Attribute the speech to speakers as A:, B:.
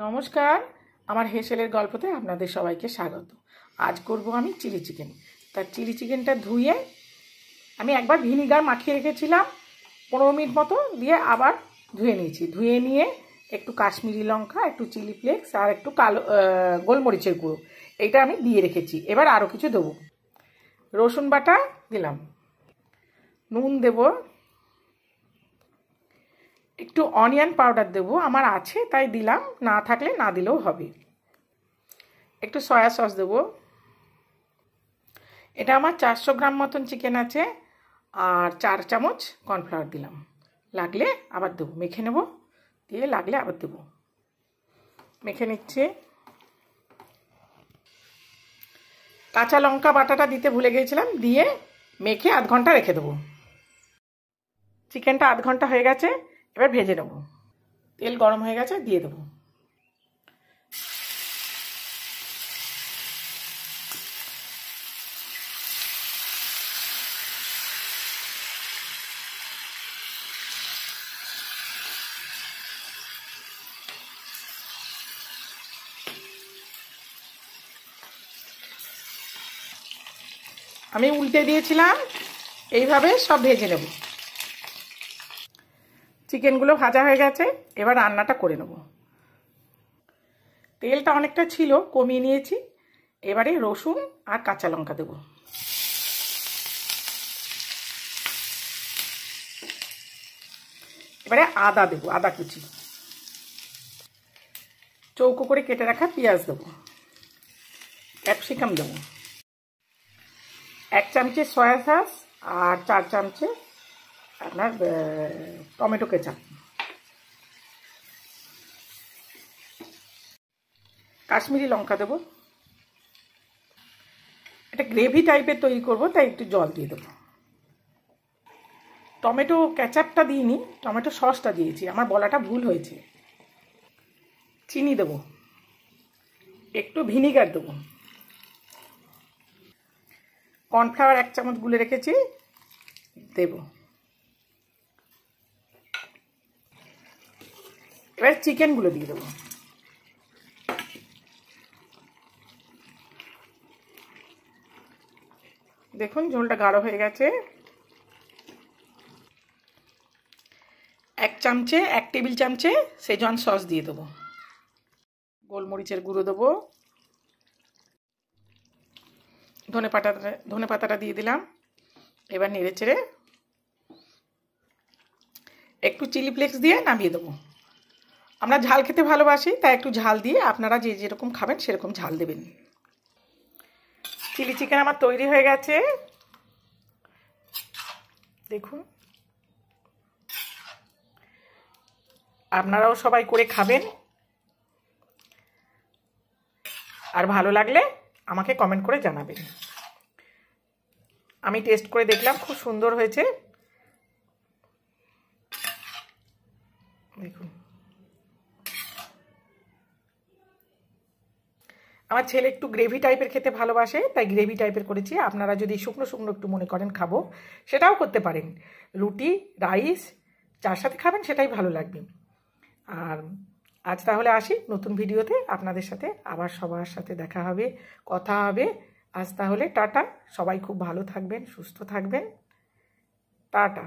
A: নমস্কার, আমার হেসেলের গল্পতে আপনাদের সবাইকে স্বাগত। আজ করব আমি চিলি চিকেন। তার চিলি চিকেনটা ধুয়ে আমি একবার ভিনিগার মাখিয়ে রেখেছিলাম 15 মিনিট মতো, দিয়ে আবার ধুয়ে নিয়েছি। ধুয়ে নিয়ে একটু কাশ্মীরি লঙ্কা, একটু চিলি ফ্লেক্স আর একটু কালো গোলমরিচের গুঁড়ো এইটা আমি দিয়ে রেখেছি। এবার আরও কিছু দেবো। রসুন বাটা দিলাম, নুন দেব, একটু অনিয়ন পাউডার দেবো, আমার আছে তাই দিলাম, না থাকলে না দিলেও হবে। একটু সয়া সস দেবো। এটা আমার 400 গ্রাম মতন চিকেন আছে, আর 4 চামচ কর্নফ্লাওয়ার দিলাম। লাগলে আবার দেবো, মেখে নেব, দিয়ে লাগলে আবার দেবো। মেখে নিচ্ছে। কাঁচা লঙ্কা বাটাটা দিতে ভুলে গিয়েছিলাম, দিয়ে মেখে আধ ঘন্টা রেখে দেবো। চিকেনটা আধ ঘন্টা হয়ে গেছে, এবার ভেজে নেব। তেল গরম হয়ে গেছে, দিয়ে দেবো। আমি উল্টে দিয়েছিলাম, এইভাবে সব ভেজে নেব। চিকেনগুলো ভাজা হয়ে গেছে, এবার রান্নাটা করে নেব। তেলটা অনেকটা ছিল, কমিয়ে নিয়েছি। এবারে রসুন আর কাঁচা লঙ্কা দেব। এবারে আদা দেব, আদা কুচি। চৌকো করে কেটে রাখা পেঁয়াজ দেবো। ক্যাপসিকাম দেবো। 1 চামচে সয়া সস আর 4 চামচে আপনার টমেটো কেচাপ। কাশ্মীরি লঙ্কা দেবো। এটা গ্রেভি টাইপের তৈরি করব, তাই একটু জল দিয়ে দেবো। টমেটো কেচাপটা দিইনি, টমেটো সসটা দিয়েছি, আমার বলাটা ভুল হয়েছে। চিনি দেবো, একটু ভিনিগার দেবো। কর্নফ্লাওয়ার 1 চামচ গুলে রেখেছি, দেব। এবার চিকেনগুলো দিয়ে দেবো। দেখুন ঝোলটা গাঢ় হয়ে গেছে। 1 টেবিল চামচে সেজওয়ান সস দিয়ে দেবো। গোলমরিচের গুঁড়ো দেবো। ধনে পাতাটা দিয়ে দিলাম। এবার নেড়ে চেড়ে একটু চিলি ফ্লেক্স দিয়ে নামিয়ে দেবো। আমরা ঝাল খেতে ভালোবাসি, তাই একটু ঝাল দিয়ে আপনারা যে যেরকম খাবেন সেরকম ঝাল দেবেন। চিলি চিকেন আমার তৈরি হয়ে গেছে, দেখুন। আপনারাও সবাই করে খাবেন, আর ভালো লাগলে আমাকে কমেন্ট করে জানাবেন। আমি টেস্ট করে দেখলাম, খুব সুন্দর হয়েছে, দেখুন। আমার ছেলে একটু গ্রেভি টাইপের খেতে ভালোবাসে, তাই গ্রেভি টাইপের করেছি। আপনারা যদি শুকনো শুকনো একটু মনে করেন খাবো, সেটাও করতে পারেন। রুটি, রাইস যার সাথে খাবেন সেটাই ভালো লাগবে। আর আজ তাহলে আসি, নতুন ভিডিওতে আপনাদের সাথে আবার সবার সাথে দেখা হবে, কথা হবে। আজ তাহলে টাটা, সবাই খুব ভালো থাকবেন, সুস্থ থাকবেন, টাটা।